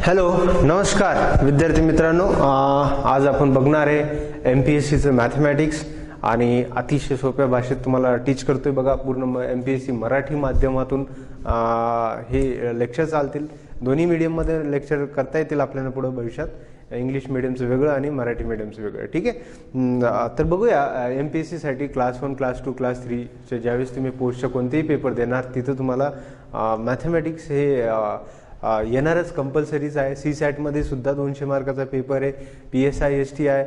Hello, नमस्कार विद्यार्थी मित्रांनो. आज आपण बघणार आहे MPSCचं मॅथमॅटिक्स आणि अतिशय सोप्या भाषेत तुम्हाला टीच करतोय. बघा, पूर्ण MPSC मराठी माध्यमातून हे लेक्चर चालतील. दोन्ही मीडियममध्ये लेक्चर करता येतील आपल्याला पुढे भविष्यात. इंग्लिश मीडियमचं वेगळं आणि मराठी मीडियमचं वेगळं. ठीक आहे, तर बघूया MPSC साठी क्लास 1, क्लास 2, क्लास 3चे ज्यावेळेस तुम्ही पोस्टचे कोणतेही पेपर देणार तिथं तुम्हाला मॅथमॅटिक्स हे येणारच, कंपल्सरीच आहे. CSAT सुद्धा 200 मार्काचा पेपर आहे. PSI ST आहे.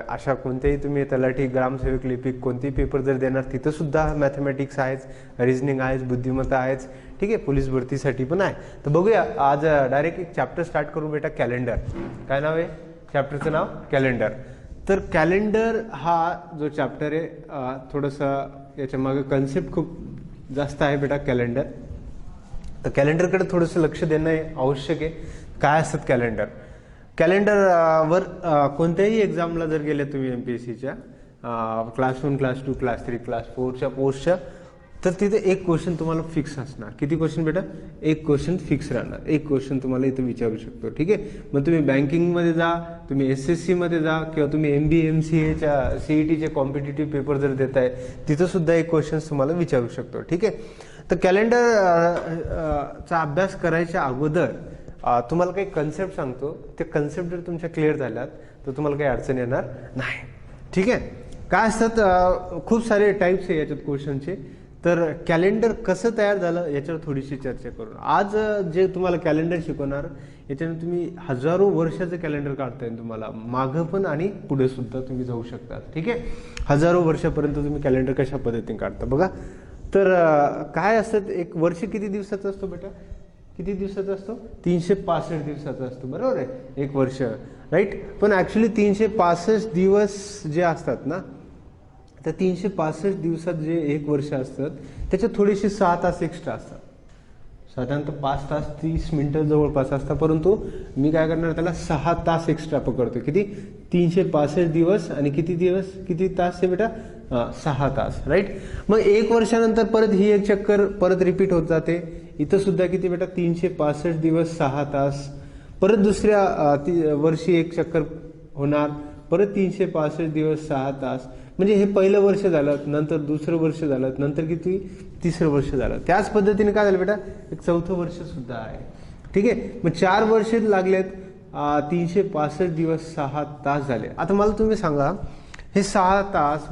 अशा कोणतेही तुम्ही तलाठी, ग्रामसेवक, लिपिक कोणतेही पेपर जर देणार तिथं सुद्धा मॅथमॅटिक्स आहेच, रिझनिंग आहेच, बुद्धिमत्ता आहेच. ठीक आहे, पोलीस भरतीसाठी पण आहे. तर बघूया आज डायरेक्ट एक चॅप्टर स्टार्ट करू बेटा. कॅलेंडर. काय नाव आहे चॅप्टरचं? नाव कॅलेंडर. तर कॅलेंडर हा जो चॅप्टर आहे थोडंसं याच्या मागे कन्सेप्ट खूप जास्त आहे बेटा. कॅलेंडर, तर कॅलेंडरकडे थोडंसं लक्ष देणं आवश्यक आहे. काय असतात कॅलेंडर? कॅलेंडरवर कोणत्याही एक्झामला जर गेले तुम्ही MPSCच्या क्लास 1, क्लास 2, क्लास 3, क्लास 4च्या पोस्टच्या, तर तिथे एक क्वेश्चन तुम्हाला फिक्स असणार. किती क्वेश्चन बेटा? एक क्वेश्चन फिक्स राहणार. एक क्वेश्चन तुम्हाला इथं विचारू शकतो. ठीक आहे, मग तुम्ही बँकिंगमध्ये जा, तुम्ही SSC मध्ये जा, किंवा तुम्ही MBA MCAच्या CETचे कॉम्पिटिटिव्ह पेपर जर देताय तिथं सुद्धा एक क्वेश्चन तुम्हाला विचारू शकतो. ठीक आहे, तर कॅलेंडर चा अभ्यास करायच्या अगोदर तुम्हाला काही कन्सेप्ट सांगतो. ते कन्सेप्ट जर तुमच्या क्लिअर झाल्यात तर तुम्हाला काही अडचण येणार नाही. ठीक आहे, काय असतात खूप सारे टाईप्स आहे याच्यात क्वेश्चनचे. तर कॅलेंडर कसं तयार झालं याच्यावर थोडीशी चर्चा करू. आज जे तुम्हाला कॅलेंडर शिकवणार याच्याने तुम्ही हजारो वर्षाचं कॅलेंडर काढता येईल तुम्हाला, मागं पण आणि पुढे सुद्धा तुम्ही जाऊ शकता. ठीक आहे, हजारो वर्षापर्यंत तुम्ही कॅलेंडर कशा पद्धतीने काढता बघा. तर काय असतं, एक वर्ष किती दिवसाचा असतो बेटा? किती दिवसाचा असतो? 365 दिवसाचा असतो. बरोबर आहे, एक वर्ष, राईट. पण ऍक्च्युली 365 दिवस जे असतात ना, तर 365 दिवसात जे एक वर्ष असतात त्याच्यात थोडीशी 6 तास एक्स्ट्रा असतात. साधारणतः 5 तास 30 मिनिटं जवळपास असतात, परंतु मी काय करणार, त्याला 6 तास एक्स्ट्रा पकडतो. किती? 365 दिवस आणि किती दिवस, किती तास आहे बेटा? 6 तास, राईट. मग एक वर्षानंतर परत ही एक चक्कर परत रिपीट होत जाते. इथं सुद्धा किती बेटा? 365 दिवस 6 तास. परत दुसऱ्या वर्षी एक चक्कर होणार, परत 365 दिवस 6 तास. म्हणजे हे पहिलं वर्ष झालं, नंतर दुसरं वर्ष झालं, नंतर किती? तिसरं वर्ष झालं. त्याच पद्धतीने काय झालं बेटा? एक चौथं वर्ष सुद्धा आहे. ठीक आहे, मग 4 वर्ष लागलेत, 365 दिवस 6 तास झाले. आता मला तुम्ही सांगा, हे 6 तास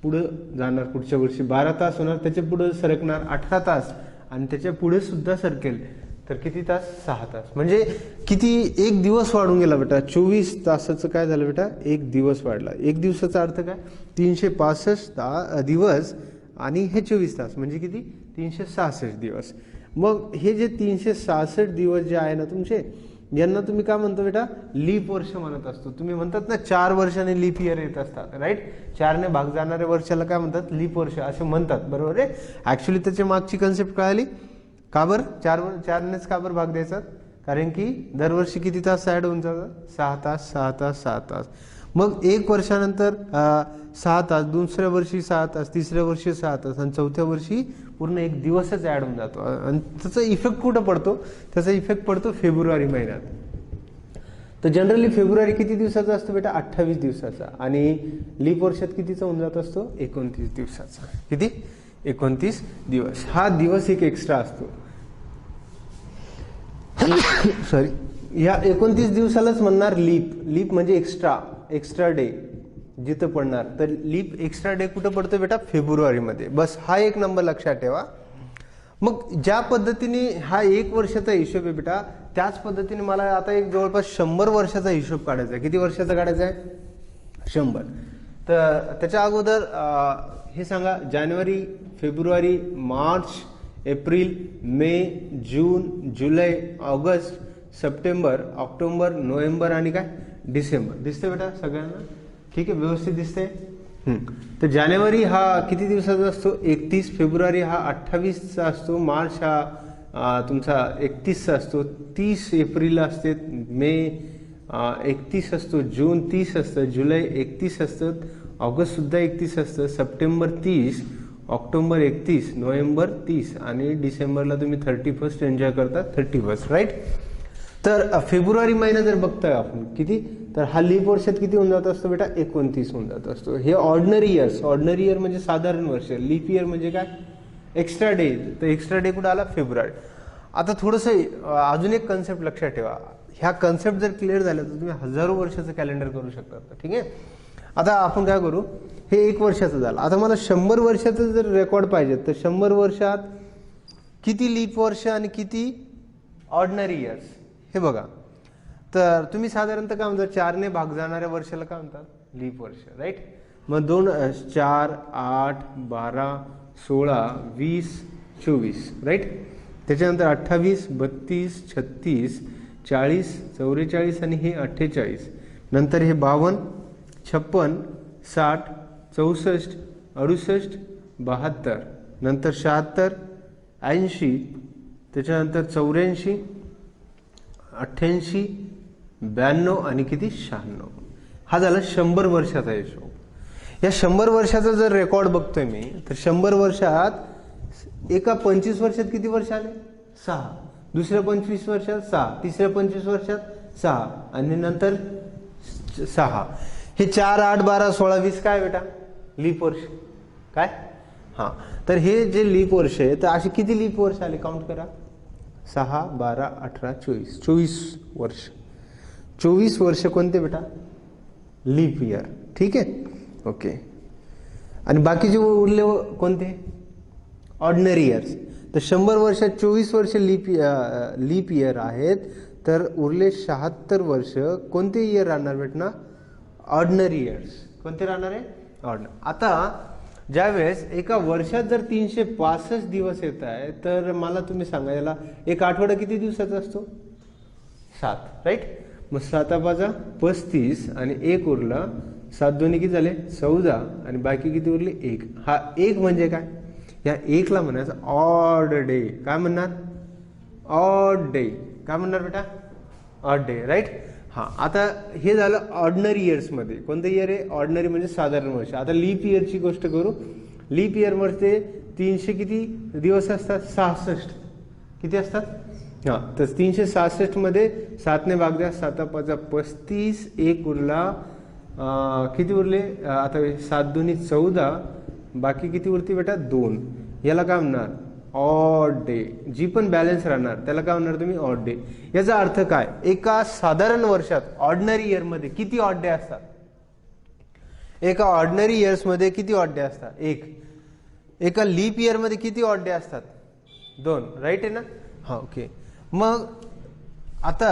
पुढं जाणार, पुढच्या वर्षी 12 तास होणार, त्याच्या पुढे सरकणार 18 तास, आणि त्याच्या पुढे सुद्धा सरकेल तर किती तास? 6 तास. म्हणजे किती? एक दिवस वाढून गेला बेटा. 24 तासाचं काय झालं बेटा? एक दिवस वाढला. एक दिवसाचा अर्थ काय? 365 दिवस आणि हे 24 तास म्हणजे किती? 366 दिवस. मग हे जे 366 दिवस जे आहे ना तुमचे, यांना तुम्ही काय म्हणतो बेटा? लीप वर्ष म्हणत असतो. तुम्ही म्हणतात ना 4 वर्षाने लीप इयर येत असतात, राईट. 4ने भाग जाणाऱ्या वर्षाला काय म्हणतात? लीप वर्ष असे म्हणतात. बरोबर आहे. ऍक्च्युली त्याच्या मागची कन्सेप्ट कळाली का बरं? 4नेच का बरं भाग द्यायचा? कारण की दरवर्षी किती तास ऍड होऊन जातात? 6 तास, 6 तास, 6 तास. मग एक वर्षानंतर 6 तास, दुसऱ्या वर्षी 6 तास, तिसऱ्या वर्षी 6 तास, आणि चौथ्या वर्षी पूर्ण एक दिवसच ऍड होऊन जातो. आणि त्याचा इफेक्ट कुठं पडतो? त्याचा इफेक्ट पडतो फेब्रुवारी महिन्यात. तर जनरली फेब्रुवारी किती दिवसाचा असतो बेटा? 28 दिवसाचा. आणि लीप वर्षात कितीचा होऊन जात असतो? 29 दिवसाचा. किती? 29 दिवस. हा दिवस एक एक्स्ट्रा असतो. सॉरी, ह्या 29 दिवसालाच म्हणणार लीप. लीप म्हणजे एक्स्ट्रा डे जिथं पडणार. तर लीप एक्स्ट्रा डे कुठं पडतो बेटा? फेब्रुवारीमध्ये. बस हा एक नंबर लक्षात ठेवा. मग ज्या पद्धतीने हा एक वर्षाचा हिशोब आहे बेटा, त्याच पद्धतीने मला आता एक जवळपास 100 वर्षाचा हिशोब काढायचा आहे. किती वर्षाचा काढायचा आहे? 100. तर त्याच्या अगोदर हे सांगा, जानेवारी, फेब्रुवारी, मार्च, एप्रिल, मे, जून, जुलै, ऑगस्ट, सप्टेंबर, ऑक्टोबर, नोव्हेंबर आणि काय? डिसेंबर. दिसते बेटा सगळ्यांना? ठीक आहे, व्यवस्थित दिसते. तर जानेवारी हा किती दिवसाचा असतो? 31. फेब्रुवारी हा 28चा असतो. मार्च हा तुमचा 31चा असतो. 30 एप्रिलला असते. मे 31 असतो. जून 30 असतं. जुलै 31 असतं. ऑगस्ट सुद्धा 31 असतं. सप्टेंबर 30, ऑक्टोबर 31, नोव्हेंबर 30 आणि डिसेंबरला तुम्ही 31st एन्जॉय करता, 31st, राईट. तर फेब्रुवारी महिना जर बघतोय आपण किती, तर हा लीप वर्षात किती होऊन जात असतो बेटा, 29 होऊन जात असतो. हे ऑर्डिनरी इयर्स, ऑर्डिनरी इयर म्हणजे साधारण वर्ष, लीप इयर म्हणजे काय, एक्स्ट्रा डे. तर एक्स्ट्रा डे कुठं आला, फेब्रुवारी. आता थोडंसं अजून एक कन्सेप्ट लक्षात ठेवा. ह्या कन्सेप्ट जर क्लिअर झाल्या तर तुम्ही हजारो वर्षाचं कॅलेंडर करू शकता. ठीक आहे. आता आपण काय करू, हे 1 वर्षाचं झालं. आता मला 100 वर्षाचं जर रेकॉर्ड पाहिजे तर 100 वर्षात किती लीप वर्ष आणि किती ऑर्डिनरी इयर्स हे बघा. तर तुम्ही साधारणतः काय म्हणता, 4ने भाग जाणाऱ्या वर्षाला काय म्हणतात, लीप वर्ष, राईट. मग 2 4 8 12 16 20 24, राईट. त्याच्यानंतर 28 32 36 40 44 आणि हे 48. नंतर हे 52 56 60 64 68 72, नंतर 76 80, त्याच्यानंतर 84 88 92 आणि किती 96. हा झाला 100 वर्षाचा हिशोब. या 100 वर्षाचा जर रेकॉर्ड बघतोय मी, तर 100 वर्षात एका 25 वर्षात किती वर्ष आले, 6. दुसऱ्या 25 वर्षात 6, तिसऱ्या 25 वर्षात 6 आणि नंतर 6. हे 4 8 12 16 20 काय बेटा, लीप वर्ष काय. हा, तर हे जे लीप वर्ष आहे, तर असे किती लीप वर्ष आले काउंट करा, 6 12 18 24, 24 वर्ष. 24 वर्ष कोणते बेटा, लीप इयर. ठीक आहे, ओके. आणि बाकीचे उरले कोणते, ऑर्डिनरी इयर्स. तर 100 वर्षात 24 वर्ष लीप इयर आहेत, तर उरले 76 वर्ष कोणते इयर राहणार बेटा, ऑर्डिनरी इयर्स. कोणते राहणार आहे, ऑर्डिनरी. आता ज्यावेळेस एका वर्षात जर 365 दिवस येत आहे, तर मला तुम्ही सांगा याला एक आठवडा किती दिवसाचा असतो, 7, राईट. मग 7 5 35 आणि 1 उरला, 7 2 किती झाले 14 आणि बाकी किती उरले 1. हा 1 म्हणजे काय, या 1 ला म्हणायचं ऑड डे. काय म्हणणार, ऑड डे. काय म्हणणार बेटा, ऑड डे, राईट. हा, आता हे झालं ऑर्डिनरी इयर्स मध्ये. कोणतं इयर आहे, ऑर्डिनरी म्हणजे साधारण वर्ष. आता लीप इयरची गोष्ट करू. लीप इयर मध्ये 300 किती दिवस असतात, 66. किती असतात, हा, तर 366 मध्ये 7ने भाग द्या, 7 5 35, 1 उरला, किती उरले आता, 7 2 14, बाकी किती उरते बेटा 2. याला काय म्हणणार, ऑड डे. जी पण बॅलन्स राहणार त्याला काय म्हणणार तुम्ही, ऑड डे. याचा अर्थ काय, एका साधारण वर्षात ऑर्डिनरी इयर मध्ये किती ऑड डे असतात, एका ऑर्डिनरी इयर्स मध्ये किती ऑड डे असतात, 1. एका लीप इयर मध्ये किती ऑड डे असतात, 2, राईट आहे ना. हा, ओके. मग आता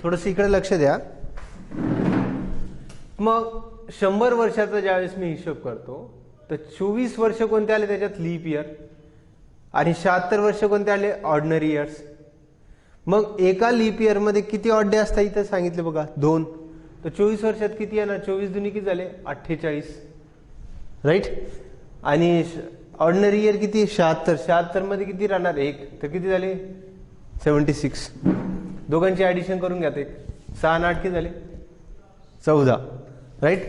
थोडंसं इकडे लक्ष द्या. मग 100 वर्षाचा ज्यावेळेस मी हिशोब करतो, तर 24 वर्ष कोणते आले त्याच्यात, लीप इयर. आणि 76 वर्ष कोणते आले, ऑर्डिनरी इयर्स. मग एका लीप इयर मध्ये किती ऑड डे असतात, इथं सांगितले बघा 2. तर 24 वर्षात किती येणार, 24 2 किती झाले 48, राईट. आणि ऑर्डिनरी इयर किती, 76. 76 मध्ये किती राहणार, 1. तर किती झाले 76. दोघांची ऍडिशन करून घ्या, ते 6 आणि 8 किती झाले 14, राईट.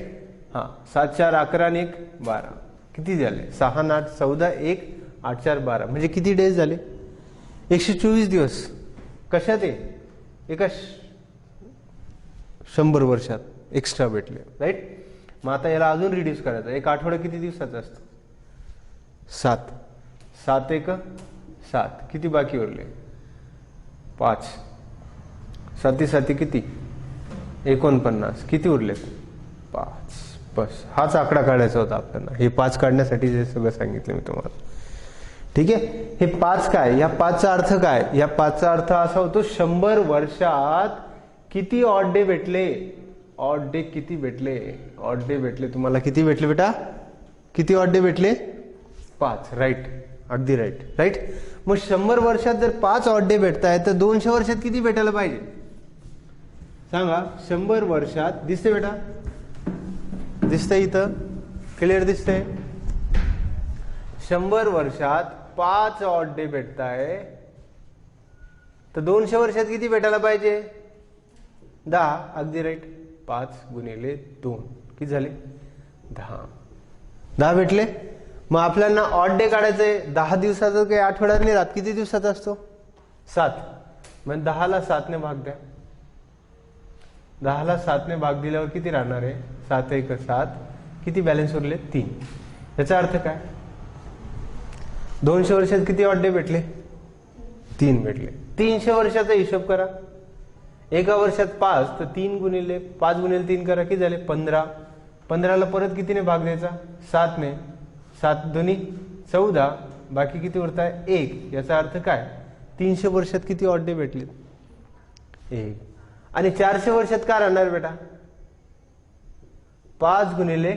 हा, 7 4 11 आणि 1 12, किती झाले 6 आणि 8 14, 1 8 4 12, म्हणजे किती डेज झाले, 124 दिवस. कशात आहे, एका 100 वर्षात एक्स्ट्रा भेटले, राईट. मग आता याला अजून रिड्यूस करायचं. एक आठवडा किती दिवसाचा असतो, 7. 7 1 7, किती बाकी उरले 5. 7 7 किती 49, किती उरले 5. बस हाच आकडा काढायचा होता आपल्याला. हे 5 काढण्यासाठी जे सगळं सांगितलं मी तुम्हाला, ठीक आहे. हे 5 काय, या 5चा अर्थ काय, या 5चा अर्थ असा होतो 100 वर्षात किती ऑड डे भेटले, ऑड डे किती भेटले, ऑड डे भेटले तुम्हाला किती भेटले बेटा, किती ऑड डे भेटले 5, राईट. अगदी राईट, राईट. मग 100 वर्षात जर 5 ऑड डे भेटताय, तर 200 वर्षात किती भेटायला पाहिजे सांगा. 100 वर्षात दिसते बेटा, दिसतंय इथं, क्लिअर दिसतंय. 100 वर्षात 5 ऑड डे भेटताय, तर 200 वर्षात किती भेटायला पाहिजे 10. अगदी राईट. 5 गुणिले 2 किती झाले 10 भेटले. मग आपल्याला ऑड डे काढायचंय. 10 दिवसाचा काही आठवडा नाही राहत, किती दिवसाचा असतो 7. मग 10ला 7ने भाग द्या. 10ला 7ने भाग दिल्यावर किती राहणार आहे? 7 1 7. किती बॅलन्स उरले? 3. याचा अर्थ काय? 200 वर्षात किती ऑड डे भेटले? 3 भेटले. 300 वर्षाचा हिशोब करा. एका वर्षात 5, तर 3 गुणिले 5 गुणिले 3 करा, किती झाले? 15. 15ला परत कितीने भाग द्यायचा? 7ने. 7 दुनी 14. बाकी किती उरत आहे? 1. याचा अर्थ काय? 300 वर्षात किती ऑड डे भेटले? 1. आणि 400 वर्षात काय राहणार बेटा? 5 गुणिले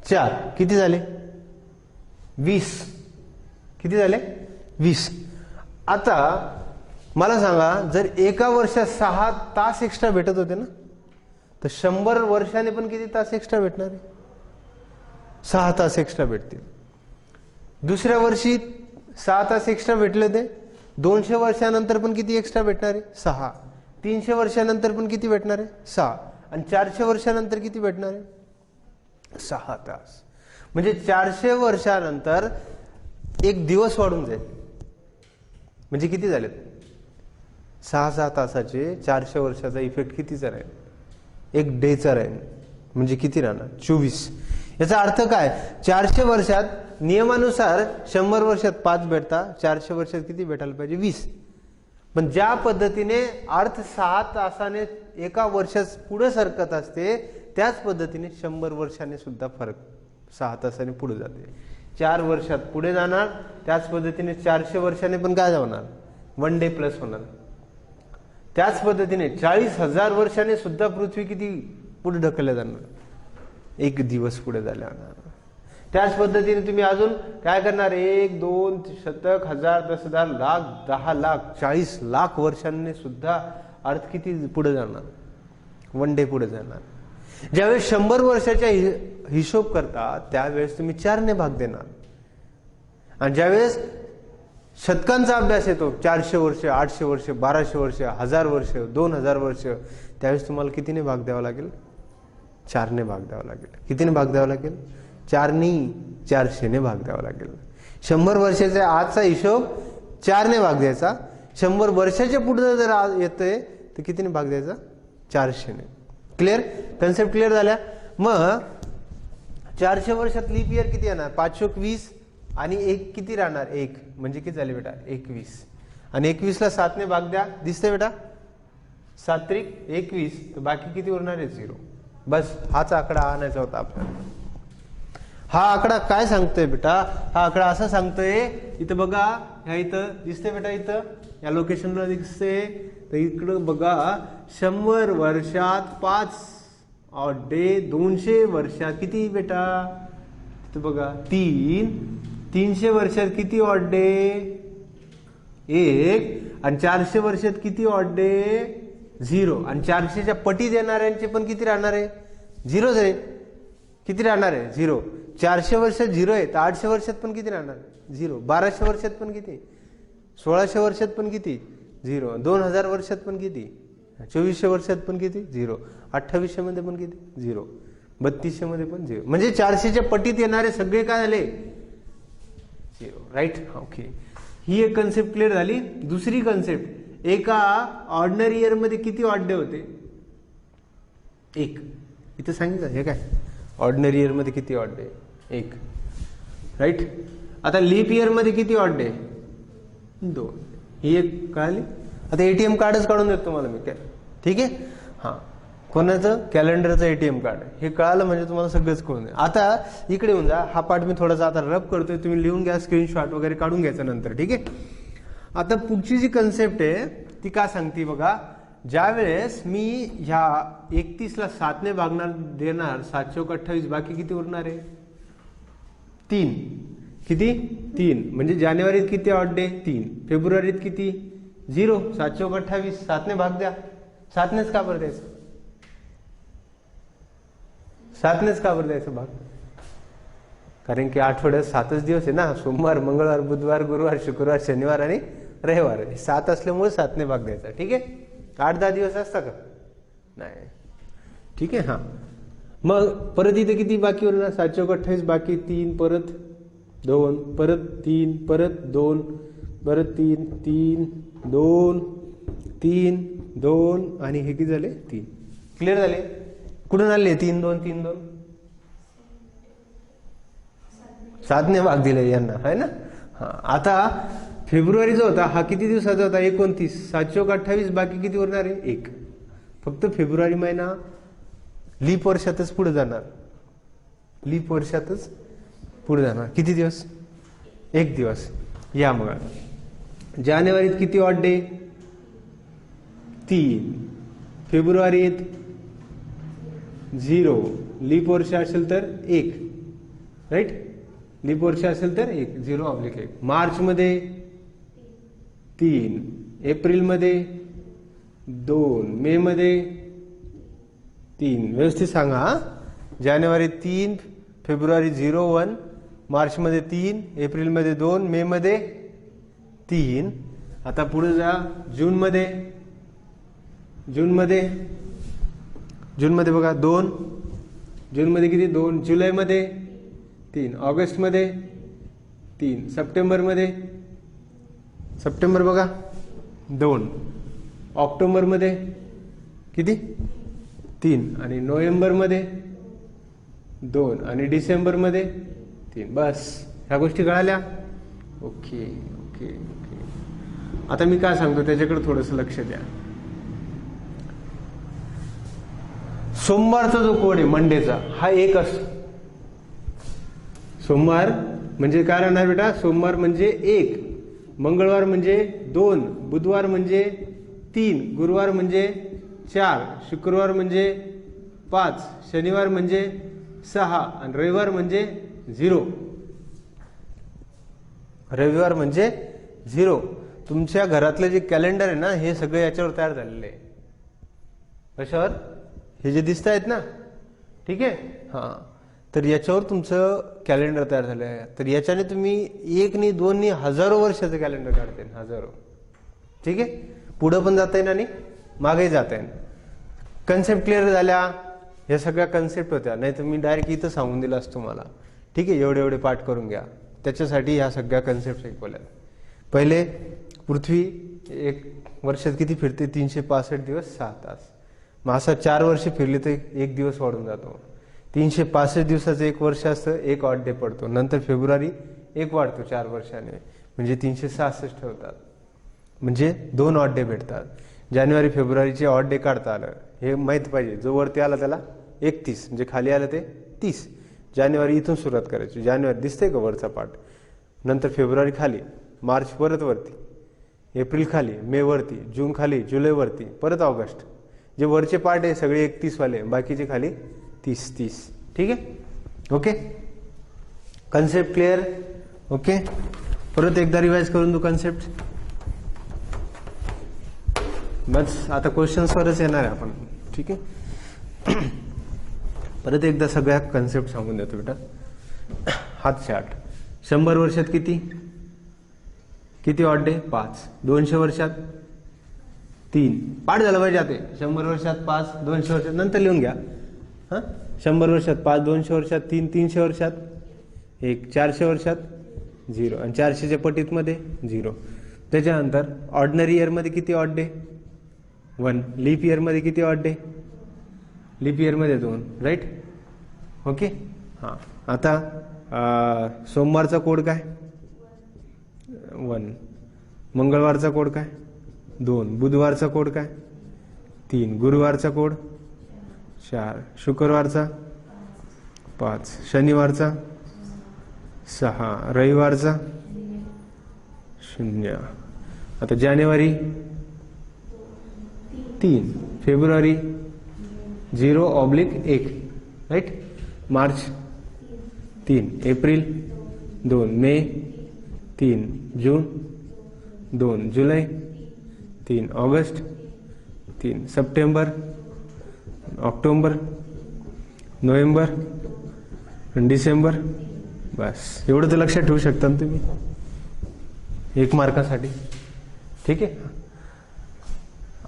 4 किती झाले? 20. किती झाले? 20. आता मला सांगा, जर एका वर्षात 6 तास एक्स्ट्रा भेटत होते ना, तर 100 वर्षाने पण किती तास एक्स्ट्रा भेटणार आहे? 6 तास एक्स्ट्रा भेटतील. दुसऱ्या वर्षी 6 तास एक्स्ट्रा भेटले होते. 200 वर्षानंतर पण किती एक्स्ट्रा भेटणार आहे? 6. 300 वर्षानंतर पण किती भेटणार आहे? 6. आणि 400 वर्षानंतर किती भेटणार आहे? 6 तास. म्हणजे 400 वर्षानंतर एक दिवस वाढून जाईल. म्हणजे किती झाले? 6 तासाचे 400 वर्षाचा इफेक्ट कितीचा राहील? एक डेचा राहील. म्हणजे किती राहणार? 24. याचा अर्थ काय? 400 वर्षात नियमानुसार 100 वर्षात 5 भेटता, 400 वर्षात किती भेटायला पाहिजे? 20. पण ज्या पद्धतीने अर्थ 6 तासाने एका वर्षात पुढे सरकत असते, त्याच पद्धतीने 100 वर्षाने सुद्धा फरक 6 तासाने पुढे जाते. 4 वर्षात पुढे जाणार, त्याच पद्धतीने 400 वर्षाने पण काय होणार? 1 डे प्लस होणार. त्याच पद्धतीने 40,000 वर्षाने सुद्धा पृथ्वी किती पुढे ढकलल्या जाणार? 1 दिवस पुढे जाणार. त्याच पद्धतीने तुम्ही अजून काय करणार? 1 2 शतक, हजार, 10,000, लाख, 10 लाख, 40 लाख वर्षांनी सुद्धा अर्थ किती पुढे जाणार? 1 डे पुढे जाणार. ज्यावेळेस 100 वर्षाच्या हिशोब करता, त्यावेळेस तुम्ही 4 ने भाग देणार. आणि ज्यावेळेस शतकांचा अभ्यास येतो, 400 वर्ष, 800 वर्ष, 1200 वर्ष, 1000 वर्ष, 2000 वर्ष, त्यावेळेस तुम्हाला कितीने भाग द्यावा लागेल? 4 ने भाग द्यावा लागेल. कितीने भाग द्यावा लागेल? 4 नी 400 ने भाग द्यावा लागेल. 100 वर्षाचा आजचा हिशोब 4 ने भाग द्यायचा. 100 वर्षाच्या पुढे जर येतंय तर कितीने भाग द्यायचा? 400 ने. क्लिअर? कन्सेप्ट क्लिअर झाल्या? मग 400 वर्षात लीप इयर किती येणार? 5 × 20 आणि 1 किती राहणार? 1. म्हणजे किती झाले बेटा? 21. आणि 21ला 7 ने भाग द्या. दिसतंय बेटा? 7 त्रिक 21. तर बाकी किती उरणार आहे? 0. बस हाच आकडा आणायचा होता आपल्याला. हा आकडा काय सांगतोय बेटा? हा आकडा असं सांगतोय, इथं बघा, ह्या इथं दिसतंय बेटा, इथं या लोकेशनला दिसतंय. तर इकडं बघा, 100 वर्षात 5 ऑड डे, 200 वर्षात किती बेटा? इथं बघा 3. 300 वर्षात किती ऑड डे? 1. आणि 400 वर्षात किती ऑड डे? 0. आणि 400च्या पटी देणाऱ्यांचे पण किती राहणार आहे? 0 आहे. किती राहणार आहे? 0. 400 वर्षात 0 आहे, तर 800 वर्षात पण किती राहणार? 0. 1200 वर्षात पण किती? 1600 वर्षात पण किती? 0. 2000 वर्षात पण किती? 2400 वर्षात पण किती? 0. 2800 मध्ये पण किती? 0. 3200 मध्ये पण 0. म्हणजे 400च्या पटीत येणारे सगळे काय झाले? 0. राईट? ओके. ही एक कन्सेप्ट क्लिअर झाली. दुसरी कन्सेप्ट, एका ऑर्डिनरी इयर मध्ये किती ऑड डे होते? 1. इथं सांगितलं हे काय? ऑर्डिनरी इयर मध्ये किती ऑड डे? 1. राईट? आता लीप इयर मध्ये किती ऑड डे? 2. ही एक कळाली. आता एटीएम कार्डच काढून देतो तुम्हाला मी. काय? ठीक आहे? हा, कोणाचं? कॅलेंडरचं एटीएम कार्ड. हे कळालं म्हणजे तुम्हाला सगळंच कळून जाईल. आता इकडे येऊन जा. हा पार्ट मी थोडासा आता रब करतोय, तुम्ही लिहून घ्या, स्क्रीनशॉट वगैरे काढून घ्यायचं नंतर. ठीक आहे? आता पुढची जी कन्सेप्ट आहे ती काय सांगते बघा. ज्यावेळेस मी ह्या 31ला 7 ने भागणार देणार, 7 × 28, बाकी किती उरणार आहे? 3. किती? 3. म्हणजे जानेवारीत किती ऑड डे? 3. फेब्रुवारीत किती? 0. 7 × 28, 7 ने भाग द्या. 7 नेच का बरं द्यायचं? 7 नेच का बरं द्यायचं भाग? कारण की आठवड्यात 7च दिवस आहे ना. सोमवार, मंगळवार, बुधवार, गुरुवार, शुक्रवार, शनिवार आणि रविवार. 7 असल्यामुळे 7 ने भाग द्यायचा. ठीक आहे? 8-10 दिवस असता का? नाही. ठीक आहे? हा, मग परत इथे किती बाकी उरणार? 7 × 28 बाकी 3, परत 2, परत 3, परत 2, परत 3, 3, 2, 3 2 आणि हे किती झाले 3. क्लिअर झाले. कुठून आले 3 2 3 2? 7ने भाग दिले यांना आहे ना. हा आता फेब्रुवारी जो होता हा किती दिवसाचा होता 29. 7 चौक 28 बाकी किती उरणार आहे 1. फक्त फेब्रुवारी महिना लीप वर्षातच पुढे जाणार. लीप वर्षातच पुढे जाणार. किती दिवस 1 दिवस. या मग जानेवारीत किती ऑड डे 3. फेब्रुवारीत 0. लीप वर्ष असेल तर 1 राईट. लीप वर्ष असेल तर 1 0/1. मार्च मध्ये 3. एप्रिल मध्ये 2. मे मध्ये 3. व्यवस्थित सांगा. जानेवारी 3, फेब्रुवारी 0 1, मार्च मध्ये 3, एप्रिल मध्ये 2, मे मध्ये 3. आता पुढे जा. जून मध्ये बघा 2. जून मध्ये किती 2. जुलै मध्ये 3. ऑगस्ट मध्ये 3. सप्टेंबर बघा 2. ऑक्टोबर मध्ये किती 3. आणि नोव्हेंबर मध्ये 2 आणि डिसेंबर मध्ये 3. बस ह्या गोष्टी कळाल्या. Okay okay okay. आता मी काय सांगतो त्याच्याकडे थोडंसं लक्ष द्या. सोमवारचा जो कोड आहे मंडेचा हा 1 असतो. सोमवार म्हणजे काय राहणार बेटा. सोमवार म्हणजे 1, मंगळवार म्हणजे 2, बुधवार म्हणजे 3, गुरुवार म्हणजे 4, शुक्रवार म्हणजे 5, शनिवार म्हणजे 6 आणि रविवार म्हणजे 0. रविवार म्हणजे 0. तुमच्या घरातलं जे कॅलेंडर आहे ना हे सगळं याच्यावर तयार झालेलं आहे. कशावर. हे जे दिसत आहेत ना ठीक आहे. हां तर याच्यावर तुमचं कॅलेंडर तयार झालं आहे. तर याच्याने तुम्ही 1 नाही 2 नाही हजारो वर्षाचं कॅलेंडर काढता येईल. हजारो. ठीक आहे. पुढं पण जाता येईल आणि मागे जाता येईल. कन्सेप्ट क्लिअर झाल्या. ह्या सगळ्या कन्सेप्ट होत्या. नाही तर मी डायरेक्ट इथं सांगून दिलं असतं तुम्हाला. ठीक आहे. एवढे पाठ करून घ्या. त्याच्यासाठी ह्या सगळ्या कन्सेप्ट शिकवल्या. पहिले पृथ्वी 1 वर्षात किती फिरते 365 दिवस 6 तास. मग असा 4 वर्ष फिरले तर 1 दिवस वाढून जातो. 365 दिवसाचं 1 वर्ष असतं. 1 ऑड डे पडतो. नंतर फेब्रुवारी 1 वाढतो 4 वर्षाने म्हणजे 366 होतात. म्हणजे 2 ऑड डे भेटतात. जानेवारी फेब्रुवारीचे ऑड डे काढता आलं हे माहित पाहिजे. जो वरती आला त्याला 31 म्हणजे खाली आलं ते 30. जानेवारी इथून सुरुवात करायची. जानेवारी दिसतंय का वरचा पार्ट. नंतर फेब्रुवारी खाली, मार्च परत वरती, एप्रिल खाली, मे वरती, जून खाली, जुलै वरती, परत ऑगस्ट. जे वरचे पार्ट आहे सगळे 31 वाले, बाकीचे खाली 30. ठीक आहे. ओके. Concept clear. ओके. परत एकदा रिवाइज करून दू कन्सेप्ट. बस आता क्वेश्चन्सवरच येणार आहे आपण. ठीक आहे. परत एकदा सगळ्या कन्सेप्ट सांगून देतो बेटा. हात चार्ट. 100 वर्षात किती ऑड डे 5. 200 वर्षात 3. पाठ झालं पाहिजे आता. 100 वर्षात 5, 200 वर्षात नंतर लिहून घ्या. हां 100 वर्षात 5, 200 वर्षात 3, 300 वर्षात 1, 400 वर्षात 0 आणि 400च्या पटीत मध्ये 0. त्याच्यानंतर ऑर्डिनरी इयरमध्ये किती ऑड डे 1. लीप इयरमध्ये किती ऑड डे. लीप इयरमध्ये 2. राईट. ओके. हां आता सोमवारचा कोड काय 1. मंगळवारचा कोड काय 2. बुधवारचा कोड काय 3. गुरुवारचा कोड 4. शुक्रवारचा 5. शनिवारचा 6. रविवारचा 0. आता जानेवारी 3. फेब्रुवारी 0/1. राईट. मार्च 3. एप्रिल 2. मे 3. जून 2. जुलै 3. ऑगस्ट 3. सप्टेंबर, ऑक्टोबर, नोव्हेंबर, डिसेंबर. बस एवढं तर लक्षात ठेवू शकता ना तुम्ही 1 मार्कासाठी. ठीक आहे.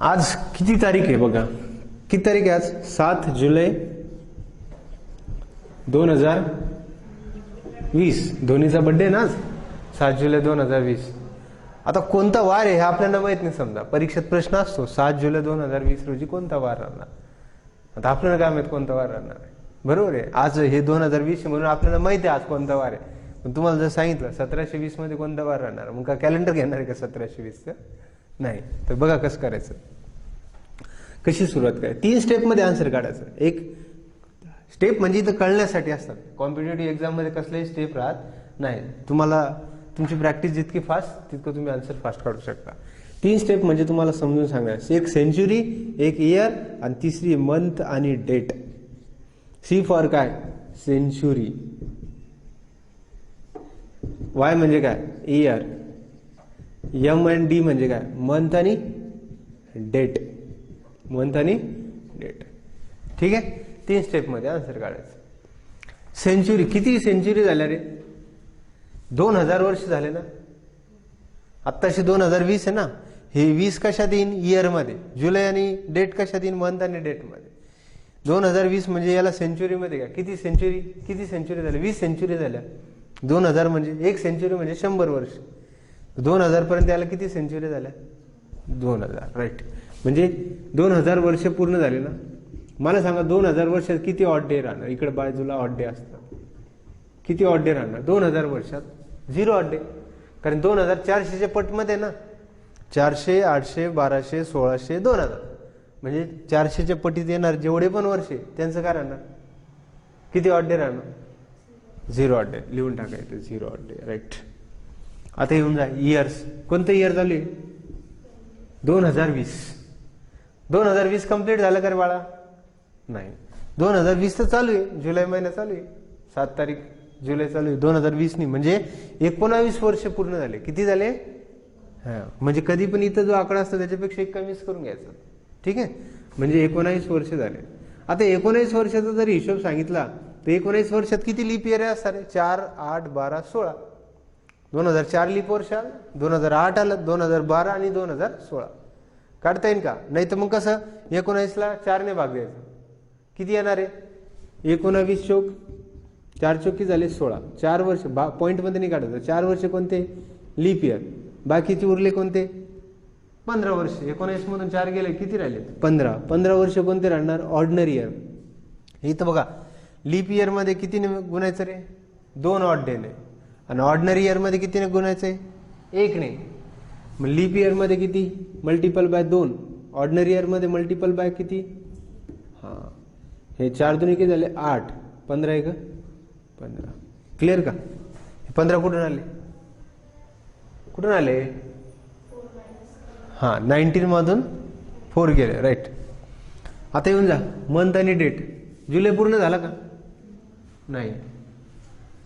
आज किती तारीख आहे बघा. किती तारीख आहे आज. 7 जुलै 2020. धोनीचा बर्थडे ना आज. 7 जुलै 2020. आता कोणता वार आहे हे आपल्याला माहित नाही. समजा परीक्षेत प्रश्न असतो 7 जुलै 2020 रोजी कोणता वार राहणार. आता आपल्याला काय माहित कोणता वार राहणार आहे, बरोबर आहे. आज हे 2020 म्हणून आपल्याला माहिती आहे आज कोणता वार आहे. पण तुम्हाला जर सांगितलं 1720 मध्ये कोणता वार राहणार, मग का कॅलेंडर घेणार आहे का 1720चं? नाही. तर बघा कसं करायचं, कशी सुरुवात करायची. 3 स्टेपमध्ये आन्सर काढायचं. एक स्टेप म्हणजे इथं कळण्यासाठी असतात. कॉम्पिटेटिव्ह एक्झाम मध्ये कसलेही स्टेप राहत नाही. तुम्हाला तुमची प्रॅक्टिस जितकी फास्ट तितकं तुम्ही आन्सर फास्ट काढू शकता. 3 स्टेप म्हणजे तुम्हाला समजून सांगायचं. एक सेंचुरी, एक इयर आणि तिसरी मंथ आणि डेट. सी फॉर काय? सेंचुरी. वाय म्हणजे काय? इयर. एम अँड डी म्हणजे काय? मंथ आणि डेट. मंथ आणि डेट. ठीक आहे. 3 स्टेप मध्ये आन्सर काढायचं. सेंचुरी, किती सेंचुरी झाल्या रे? 2000 वर्ष झाले ना. आत्ताशी 2020 आहे ना. हे 20 कशात येईन? इयर मध्ये. जुलै आणि डेट कशात येईन? मंथ आणि डेट मध्ये. 2020 म्हणजे याला सेंचुरी मध्ये काय? किती सेंचुरी? किती सेंचुरी झाल्या? 20 सेंचुरी झाल्या. 2000 म्हणजे 1 सेंचुरी म्हणजे 100 वर्ष. 2000 पर्यंत याला किती सेंचुरी झाल्या? 2000. राईट. म्हणजे 2000 वर्ष पूर्ण झाले ना. मला सांगा 2000 वर्षात किती ऑड डे राहणार? इकडे बाजूला ऑड डे असतात. किती ऑड डे राहणार 2000 वर्षात? 0 ऑड डे. कारण 2400च्या पटमध्ये ना. 400, 800, 1200, 1600, 2000. म्हणजे 400च्या पटीत येणार जेवढे पण वर्षे त्यांचं काय राहणार? किती ऑड डे राहणार? 0 ऑड डे. लिहून टाकायचं 0 ऑड डे. राईट. आता येऊन जा इयर्स. कोणतं इयर चालू आहे? 2020. 2020 कम्प्लीट झालं का रे बाळा? नाही. 2020 तर चालू आहे. जुलै महिना चालू आहे. 7 तारीख जुलै चालू आहे. 2020 नाही म्हणजे 19 वर्ष पूर्ण झाले. किती झाले? हा. म्हणजे कधी पण इथं जो आकडा असतो त्याच्यापेक्षा 1 कमीच करून घ्यायचा. ठीक आहे. म्हणजे 19 वर्ष झाले. आता 19 वर्षाचा जर हिशोब सांगितला तर 19 वर्षात किती लीप इयर असणार आहे? 4, 8, 12, 16. 2004 लीप वर्ष आलं, 2008 आलं, 2012 आणि 2016. काढता येईल का? नाही तर मग कसं 19ला 4 ने भाग द्यायचा. किती येणार आहे? 19 चौक 4 चौकी झाले 16. 4 वर्ष पॉइंट मध्ये नाही काढायचं. 4 वर्ष कोणते? Leap year. बाकीचे उरले कोणते? 15 वर्ष. 19 मधून 4 गेले किती राहिले? 15. 15 वर्ष कोणते राहणार? Ordinary year. इथं बघा लीप इयर मध्ये कितीने गुणायचं रे? 2 ऑड डे ने. आणि ऑर्डिनरी इयर मध्ये कितीने गुणायचंय? 1 ने. मग लीप इयर मध्ये किती? Multiple bye 2. ऑर्डिनरी इयर मध्ये मल्टिपल बाय किती? हा. हे 4 दुनी किती झाले? 8. 15 आहे का? 15. क्लिअर का? 15 कुठून आले? कुठून आले? हा. 19 मधून 4 गेले. राईट. आता येऊन जा मंथ आणि डेट. जुलै पूर्ण झाला का? नाही.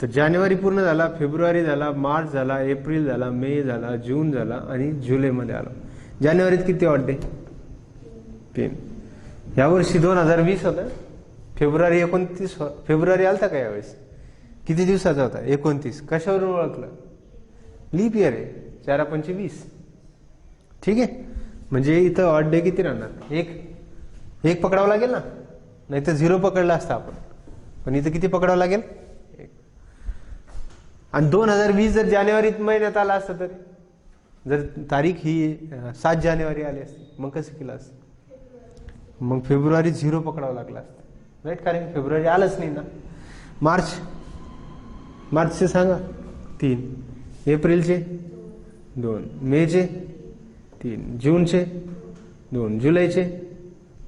तर जानेवारी पूर्ण झाला, फेब्रुवारी झाला, मार्च झाला, एप्रिल झाला, मे झाला, जून झाला आणि जुलैमध्ये आला. जानेवारीत किती ऑड डे? 3. यावर्षी 2020 होता. फेब्रुवारी 29 फेब्रुवारी आलता का यावेळेस? किती दिवसाचा होता? 29. कशावरून ओळखलं? लीप इयर आहे. 4 पंचे 20. ठीक आहे. म्हणजे इथं ऑड डे किती राहणार? एक पकडावं लागेल ना. नाही तर 0 पकडला असता आपण. पण इथं किती पकडावं लागेल? 1. आणि 2020 जर जानेवारीत महिन्यात आला असतं तर जर तारीख ही 7 जानेवारी आली असती मग कसं केलं असतं? मग फेब्रुवारी 0 पकडावं लागलं असतं. राईट. कारण फेब्रुवारी आलंच नाही ना. मार्चचे सांगा 3, एप्रिलचे 2, मेचे 3, जूनचे 2, जुलैचे.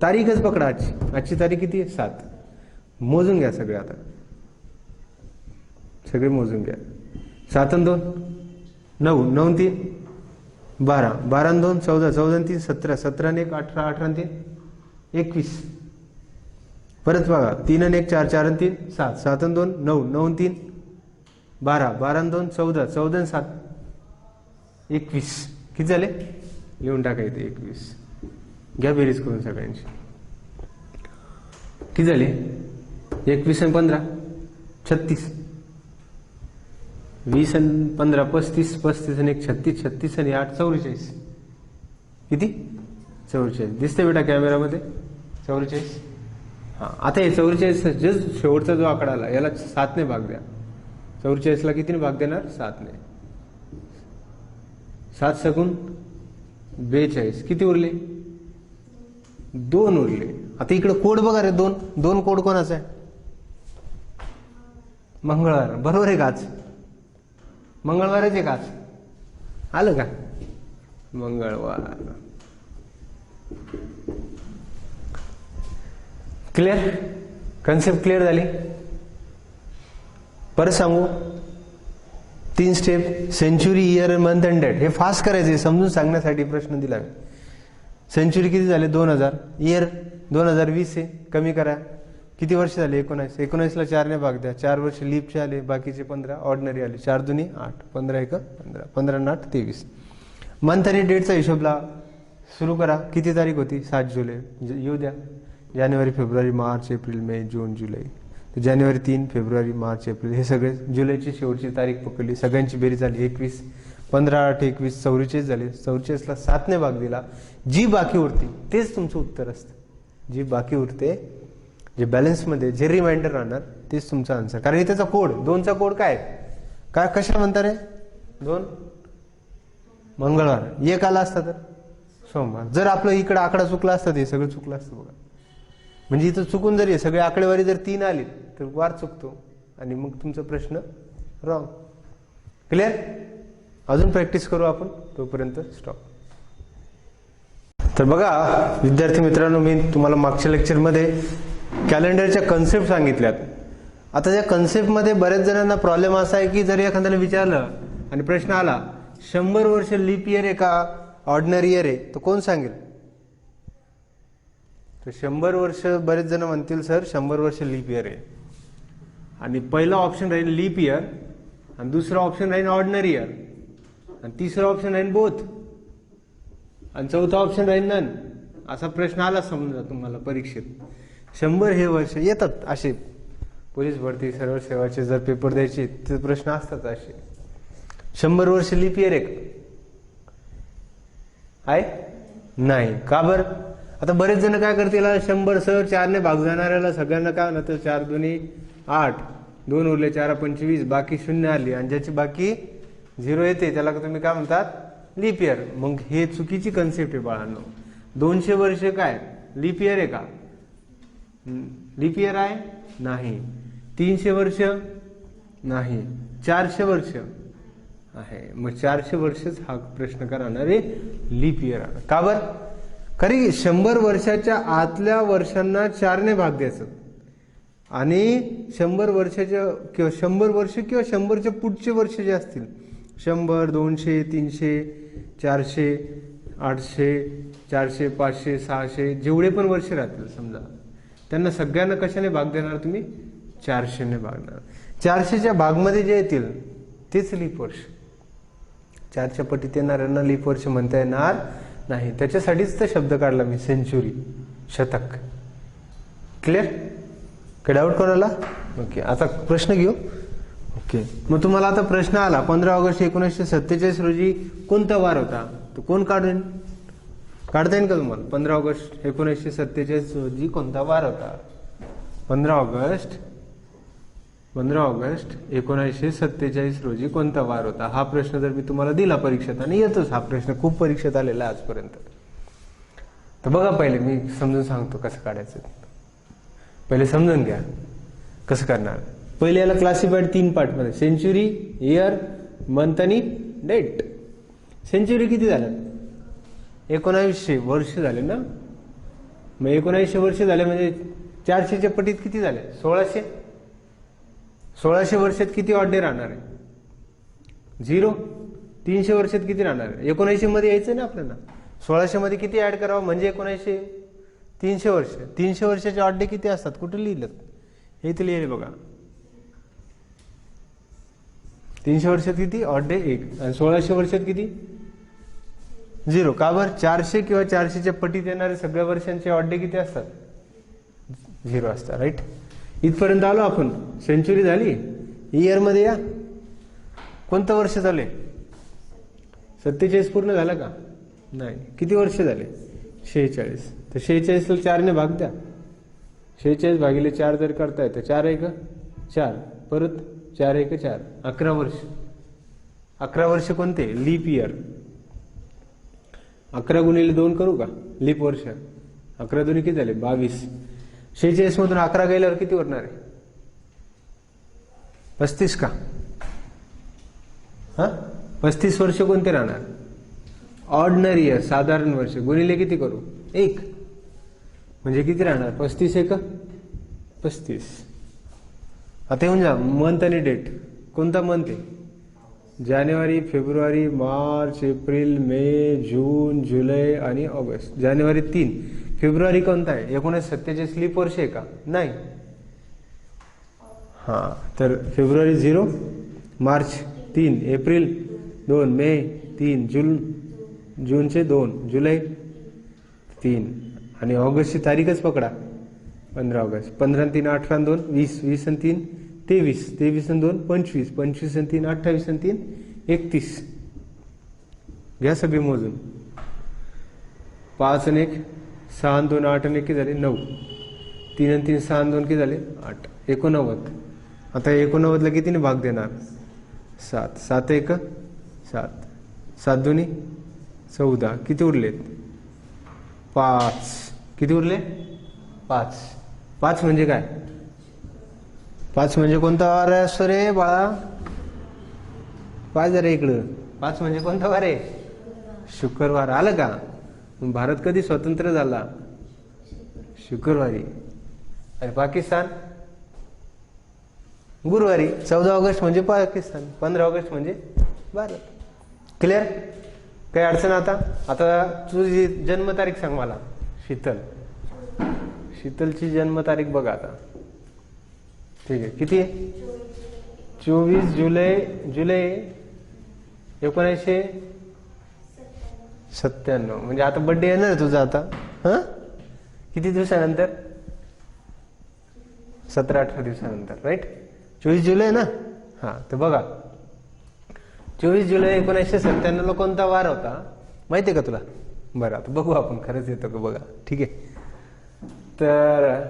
तारीखच पकडा आजची तारीख किती आहे? 7. मोजून घ्या सगळे. आता सगळे मोजून घ्या. 7 आणि 2 9, 9 आणि 3 12, 12 आणि 2 14, 14 आणि 3 17, 17 आणि 1 18, 18 आणि 3 21. परत बघा 3 आणि 1 4, 4 आणि 3 7, 7 आणि 2 9, 9 आणि 3 12, 12 आणि 2 14, 14 आणि 7 21. किती झाले? लिहून टाकायचे 21. घ्या बेरीज करून सगळ्यांची. किती झाले? 21 आणि 15 36. 20 आणि 15 35, 35 आणि 1 36, 36 आणि 8 44. किती? 44. दिसते बेटा कॅमेरामध्ये? 44. हा. आता हे 44 जस्ट शेवटचा जो आकडा आला याला 7 ने भाग द्या. 44ला कितीने भाग देणार? 7 ने. 7 सकून 42 किती उरले 2 उरले. आता इकडे कोड बघा रे, 2 कोड कोणाचा आहे मंगळवार. बरोबर आहे काच मंगळवाराचे काच आलं का मंगळवार. क्लिअर कन्सेप्ट क्लिअर झाली. परत सांगू 3 step century year month and date हे फास्ट करायचे समजून सांगण्यासाठी प्रश्न दिला. सेंचुरी किती झाले 2000. इयर 2020 आहे कमी करा किती वर्ष झाले 19. 19 ला 4 ने भाग द्या. 4 वर्ष लीपचे आले बाकीचे 15 ऑर्डिनरी आले. 4 दुनी 8 15 1 15 15 8 23. मंथ आणि डेटचा हिशोबला सुरू करा. किती तारीख होती 7 जुलै येऊ द्या. जानेवारी फेब्रुवारी मार्च एप्रिल मे जून जुलै. जानेवारी 3 फेब्रुवारी मार्च एप्रिल हे सगळे जुलैची शेवटची तारीख पकडली. सगळ्यांची बेरीज झाली 21. 15 8 21 44 झाले. 44 ला 7 ने भाग दिला. जी बाकी उरते तेच तुमचं उत्तर असतं. जी बाकी उरते जे बॅलन्समध्ये जे रिमाइंडर राहणार तेच तुमचा आन्सर. कारण त्याचा कोड 2चा कोड काय काय कशा म्हणता रे 2 मंगळवार. 1 आला असता तर सोमवार. जर आपलं इकडे आकडा चुकला असता ते सगळं चुकलं असतं बघा. म्हणजे इथं चुकून जरी सगळे आकडेवारी जर 3 आली तर वार चुकतो आणि मग तुमचा प्रश्न रॉंग. क्लिअर. अजून प्रॅक्टिस करू आपण तोपर्यंत स्टॉप. तर बघा विद्यार्थी मित्रांनो मी तुम्हाला मागच्या लेक्चरमध्ये कॅलेंडरच्या कन्सेप्ट सांगितल्यात. आता त्या कन्सेप्टमध्ये बऱ्याच जणांना प्रॉब्लेम असा आहे की जर एखाद्याला विचारलं आणि प्रश्न आला 100 वर्ष लीप इयर आहे का ऑर्डिनरी इयर आहे तर कोण सांगेल. तर 100 वर्ष बरेच जण म्हणतील सर 100 वर्ष लीप इयर आहे. आणि पहिला ऑप्शन राहील लीप इयर आणि दुसरा ऑप्शन राहील ऑर्डिनरी इयर आणि तिसरा ऑप्शन राहील बोथ आणि चौथा ऑप्शन राहील नन. असा प्रश्न आला समजा तुम्हाला परीक्षेत. 100 हे वर्ष येतात असे पोलीस भरती सर्व सेवाचे जर पेपर द्यायचे तर प्रश्न असतात असे. 100 वर्ष लीप इयर आहे नाही का बरं. आता बरेच जण काय करतील 100 सर 4 ने भाग जाणाऱ्याला सगळ्यांना काय म्हणतं 4 दुनी 8 2 उरले 4 25 बाकी 0 आली आणि ज्याची बाकी 0 येते त्याला तुम्ही काय म्हणतात लीप इयर. मग हे चुकीची कन्सेप्ट आहे बाळांनो. 200 वर्ष काय लीप इयर आहे का लीप इयर आहे नाही. 300 वर्ष नाही. 400 वर्ष आहे. मग 400 वर्षच हा प्रश्न करणार आहे लीप इयर का बरं. खरी 100 वर्षाच्या आतल्या वर्षांना 4 ने भाग द्यायचं आणि 100 वर्षाच्या किंवा 100 वर्ष किंवा 100च्या पुढचे वर्ष जे असतील 100 200 300 400 800 400 500 600 जेवढे पण वर्ष राहतील समजा त्यांना सगळ्यांना कशाने भाग देणार तुम्ही 400 ने भाग देणार. 400च्या भागमध्ये जे येतील तेच लीप वर्ष. 4च्या पटीत येणाऱ्यांना लीप वर्ष म्हणता येणार नाही. त्याच्यासाठीच तर शब्द काढला मी सेंचुरी शतक. क्लिअर. काय डाऊट कोणाला. ओके आता प्रश्न घेऊ. ओके मग तुम्हाला आता प्रश्न आला 15 ऑगस्ट 1947 रोजी कोणता वार होता. तो कोण काढून काढता येईल का तुम्हाला. 15 ऑगस्ट 1947 रोजी कोणता वार होता. 15 ऑगस्ट 1947 रोजी कोणता वार होता. हा प्रश्न जर मी तुम्हाला दिला परीक्षेत आणि येतोच हा प्रश्न खूप परीक्षेत आलेला आहे आजपर्यंत. तर बघा पहिले मी समजून सांगतो कसं काढायचं. पहिले समजून घ्या कसं करणार. पहिले याला क्लासिफाईड 3 पार्ट मध्ये सेंचुरी इयर मंथ आणि डेट. सेंचुरी किती झाल्या 1900 वर्ष झाले ना. मग 1900 वर्ष झाले म्हणजे 400च्या पटीत किती झाले 1600. 1600 वर्षात किती ऑड डे राहणार आहे 0. 300 वर्षात किती राहणार आहे 1900 मध्ये यायचं ना आपल्याला. 1600 मध्ये किती ऍड करावं म्हणजे 1900 300 वर्ष. 300 वर्षाचे ऑड डे किती असतात कुठे लिहिलं हे इथे लिहिले बघा. 300 वर्षात किती ऑड डे 1 आणि 1600 वर्षात किती 0. का बरं 400 किंवा 400च्या पटीत येणारे सगळ्या वर्षांचे ऑड डे किती असतात 0 असतात. राईट. इथपर्यंत आलो आपण. सेंचुरी झाली. इयर मध्ये या कोणतं वर्ष झाले 47 पूर्ण झालं का नाही. किती वर्ष झाले 46. तर 46 ला 4 ने भाग द्या. 46 भागिले 4 जर करता येतं 4 1 4 परत 4 1 4 11 वर्ष. 11 वर्ष कोणते लीप इयर. 11 गुणिले 2 करू का? लीप वर्ष. 11 दोन्ही किती झाले? 22. 46 मधून 11 गेल्यावर किती उरणार आहे? 35 का? हा, 35 वर्ष कोणते राहणार? ऑर्डिनरी इयर, साधारण वर्ष. गुणिले किती करू? 1. म्हणजे किती राहणार? 35 एक 35. आता येऊन जा मंथ आणि डेट. कोणता मंथ आहे? जानेवारी, फेब्रुवारी, मार्च, एप्रिल, मे, जून, जुलै आणि ऑगस्ट. जानेवारी 3. फेब्रुवारी कोणता आहे? 1947 लीप वर्ष आहे का? नाही. हा, तर फेब्रुवारी 0, मार्च 3, एप्रिल 2, मे 3, जूनचे 2, जुलै 3 आणि ऑगस्टची तारीखच पकडा 15 ऑगस्ट. 15 आणि 3 18 आणि 2 20, 20 आणि 3 23, 23 आणि 2 25, 25 आणि 3 28 आणि 3 31. घ्या सगळे मोजून. 5 आणि 1 6 आणि 2 8 आणि 1 किती झाले? 9. 3 आणि 3 6 आणि 2 किती झाले? 8. 89. आता 89 ला कितीने भाग देणार? 7. 7 1 7. 7 2 14. किती उरलेत? 5. किती उरले? 5. 5 म्हणजे काय? 5 म्हणजे कोणता वार असतो रे बाळा? 5 जरा इकडं. 5 म्हणजे कोणता वार आहे? शुक्रवार. आलं का? भारत कधी स्वतंत्र झाला? शुक्रवारी. आणि पाकिस्तान गुरुवारी. 14 ऑगस्ट म्हणजे पाकिस्तान, 15 ऑगस्ट म्हणजे भारत. क्लिअर? काही अडचण? आता तुझी जन्मतारीख सांग मला. शीतलची जन्मतारीख बघा आता. ठीक आहे, किती आहे? 24 जुलै 1997. म्हणजे आता बर्थडे येणार तुझा आता. हा, किती दिवसानंतर? 17-18 दिवसानंतर. राईट. 24 जुलै ना. हा, तर बघा 24 जुलै 1997 ला कोणता वार होता माहितीये का तुला? बरं, आता बघू आपण खरंच येतो का बघा. ठीक आहे, तर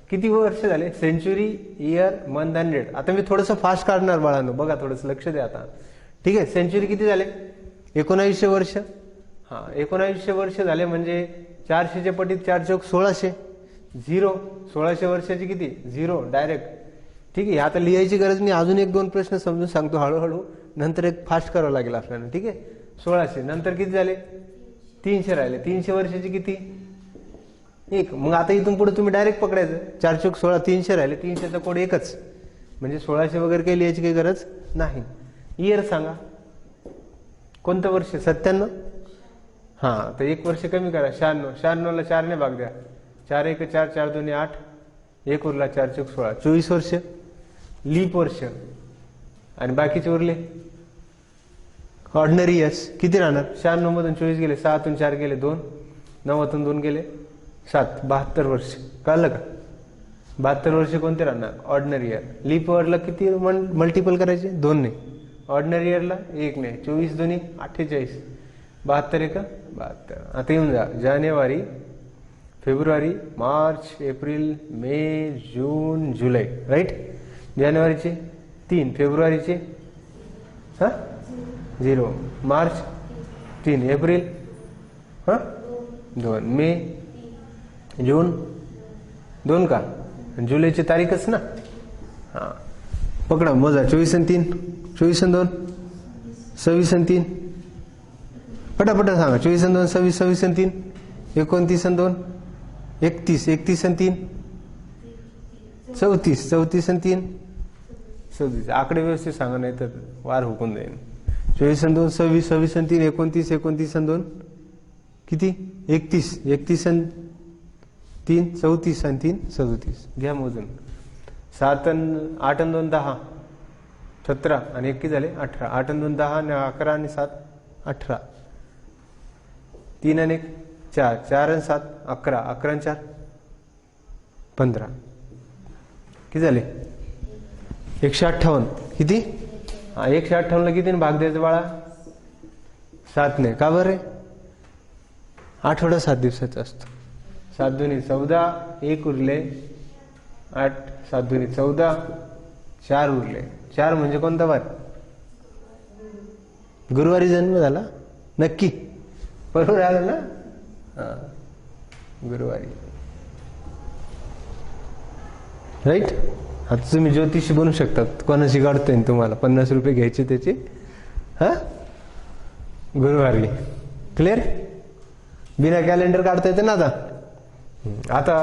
किती वर्ष झाले? Century, year, month and date. आता मी थोडंसं फास्ट काढणार बाळांनो, बघा थोडंसं लक्ष द्या आता. ठीक आहे, सेंचुरी किती झाले? 1900 वर्ष. हा, 1900 वर्ष झाले म्हणजे 400च्या पटीत 4 चौक 1600. 0. 1600 वर्षाची किती? 0 डायरेक्ट. ठीक आहे, आता लिहायची गरज नाही. अजून 1-2 प्रश्न समजून सांगतो हळूहळू, नंतर एक फास्ट करावं लागेल आपल्याला. ठीक आहे, 1600 नंतर किती झाले? 300 राहिले. 300 वर्षाची किती? 1. मग आता इथून पुढे तुम्ही डायरेक्ट पकडायचं. 4 चौक 16, 300 राहिले. 300चा कोड 1च, म्हणजे 1600 वगैरे काही लिहायची काही गरज नाही. इयर सांगा, कोणतं वर्ष? 97. हा, तर 1 वर्ष कमी करा. 96. 96 ला 4 ने भाग द्या. 4 1 4, 4 2 8, 1 उरला. 4 चौक 16. 24 वर्ष लीप वर्ष. आणि बाकीचे उरले ऑर्डिनरी इयर्स. किती राहणार? 96 मधून 24 गेले, 6 4 गेले 2, 9 2 गेले 7, 72 वर्ष. कळलं का? 72 वर्ष कोणते राहणार? Ordinary year. लीप इयरला किती मल्टिपल करायचे? 2 ने. ऑर्डिनरी इयरला 1 ने. 24 2 48, 72 1 72. आता येऊन जा. जानेवारी, फेब्रुवारी, मार्च, एप्रिल, मे, जून, जुलै. राईट. जानेवारीचे 3, फेब्रुवारीचे 0, मार्च 3, एप्रिल 2, मे, जून 2 का? जुलैची तारीखच ना. हा, पकडा मोजा. 24 आणि 3, 24 आणि 2 26 आणि 3. पटापटा सांगा. 24 आणि 2 26, 26 आणि 3 29 आणि 2 31, 31 आणि 3 34, 34 आणि 3 36. आकडे व्यवस्थित सांगा, नाही तर वार हुकून जाईल. 24 आणि 2 26, 26 आणि 3 29, 29 आणि 2 किती? 31, 31 आणि 3 34 आणि 3 37. घ्या मोजून. 7 आणि 8 आणि 2 10, 17 आणि 1 किती झाले? 18. 8 आणि 2 10 आणि 11 आणि 7 18. 3 आणि 1 4, 4 आणि 7 11, 11 आणि 4 15. किती झाले? 158. किती? हा, 158 ला कितीने भाग द्यायचा बाळा? 7 ने. का बरं? आठवडा 7 दिवसाचा असतो. 7 2 14, 1 उरले 8, 7 2 14, 4 उरले. 4 म्हणजे कोणता वार? गुरुवारी जन्म झाला नक्की. बरोबर आलं ना? हा, गुरुवारी. राईट. आता तुम्ही ज्योतिषी बनू शकतात. कोणाशी काढतोय तुम्हाला 50 रुपये घ्यायचे त्याचे. हा, गुरुवारी. क्लिअर? बिना कॅलेंडर काढता येते ना आता. आता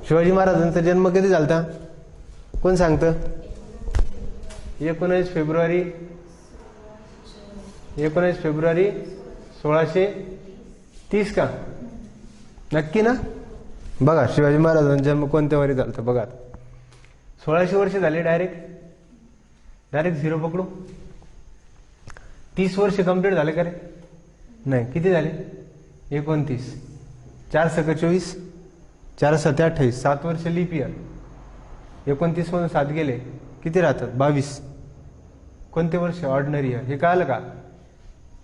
शिवाजी महाराजांचा जन्म कधी झालता? कोण सांगतं? 19 फेब्रुवारी 1630 का? नक्की ना? बघा शिवाजी महाराजांचा जन्म कोणत्या वारी झालता बघा. 1600 वर्ष झाले. डायरेक्ट 0 पकडू. 30 वर्ष कंप्लीट झाले का रे? नाही. किती झाले? 29. 4 सक 24, 4 7 28, 7 वर्ष लीप इयर. 29 मधून 7 गेले किती राहतात? 22. कोणते वर्ष? Ordinary year. हे कळलं का?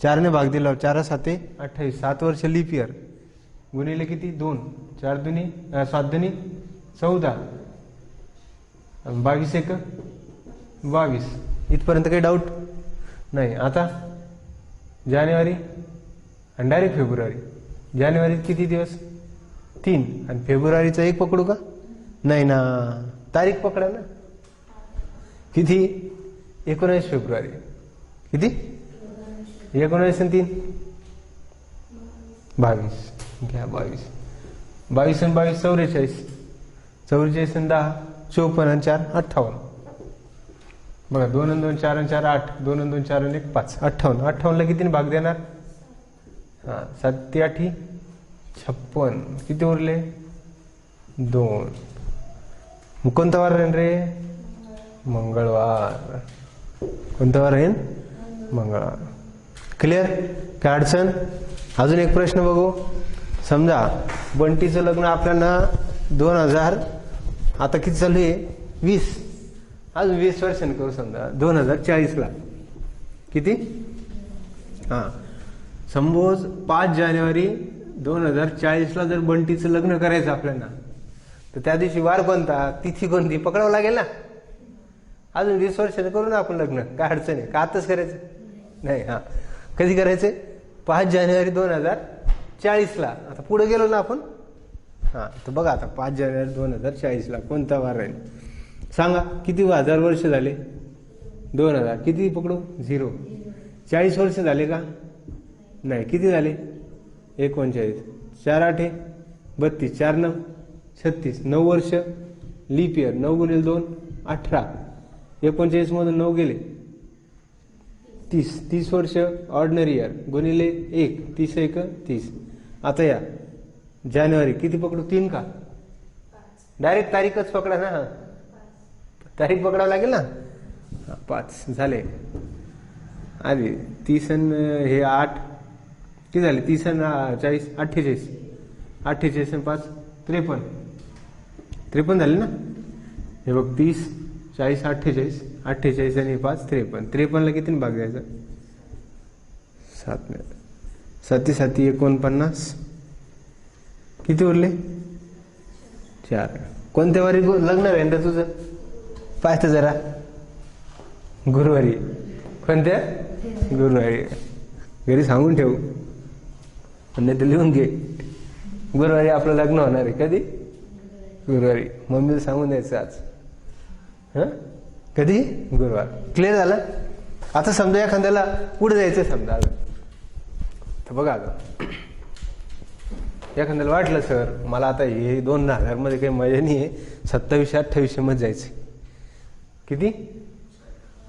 4 ने भाग दिला, 4 7 28, 7 वर्ष लीप इयर गुणिले किती? 2. 4 दुनी 7 दुनी 14, 22 एक 22. इथपर्यंत काही डाऊट नाही. आता जानेवारी आणि डायरेक्ट फेब्रुवारी. जानेवारीत किती दिवस? 3. आणि फेब्रुवारीचा 1 पकडू का? नाही ना, तारीख पकडा ना. किती? 19 फेब्रुवारी. किती? 19 आणि 3 22. घ्या 22. 22 आणि 22 44. 44 आणि 10 54 आणि 4 58. बघा 2 आणि 2 4 आणि 4 8. 2 आणि 2 4 आणि 1 5. 58. 58 ला कितीने भाग देणार? हा, 7 8 56. किती उरले? 2. कोणता वार राहील रे? मंगळवार. कोणता वार राहील? मंगळवार. क्लिअर? काय अडचण? अजून एक प्रश्न बघू. समजा बंटीचं लग्न आपल्याला 2000 आता किती चालू आहे? 20. अजून 20 वर्षांनी करू. समजा 2040 ला. किती? हा, संभोज 5 जानेवारी 2040 ला जर बंटीचं लग्न करायचं आपल्याला, तर त्या दिवशी वार कोणता, तिथी कोणती पकडावं लागेल ना. अजून 20 वर्षांनी करू ना आपण लग्न. काय अडचण आहे का? आताच करायचं नाही. हा, कधी करायचंय? 5 जानेवारी 2040 ला. आता पुढे गेलो ना आपण. हा, तर बघा आता 5 जानेवारी 2040 ला कोणता वार राहील सांगा? किती हजार वर्ष झाले? 2000. किती पकडू? 0. 40 वर्ष झाले का? नाही. किती झाले? 39. 4 8 32, 4 9 36, 9 वर्ष लीप इयर. 9 गुणिले 2 18. 39 मधून 9 गेले 30. 30 वर्ष ऑर्डिनरी इयर गुणिले 1. 30 1 30. आता या जानेवारी किती पकडू? 3 का? डायरेक्ट तारीखच पकडा ना. तारीख पकडावं लागेल ना. 5 झाले. आधी 30 आणि हे 8 किती झाले? 30 आणि 40 48. 48 आणि 5 53. 53 झाले ना. हे बघ 30 40 48. 48 आणि 5 53. 53 ला किती भाग द्यायचा? 7. 7 7 49. किती उरले? 4. कोणत्या वारी लग्न आहे तुझं? पाहत जरा. गुरुवारी. कोणत्या? गुरुवारी. घरी सांगून ठेवू, नाही तर लिहून घे. गुरुवारी आपलं लग्न होणार आहे. कधी? गुरुवारी. मम्मीला सांगून द्यायचं आज. हा, कधी? गुरुवार. क्लिअर झालं? आता समजा एखाद्याला पुढे जायचं समजा, तर बघा आता एखाद्याला वाटलं सर मला आता हे 2000 मध्ये काही मजा नाही आहे, 2700 2800 मध्ये जायचं. किती?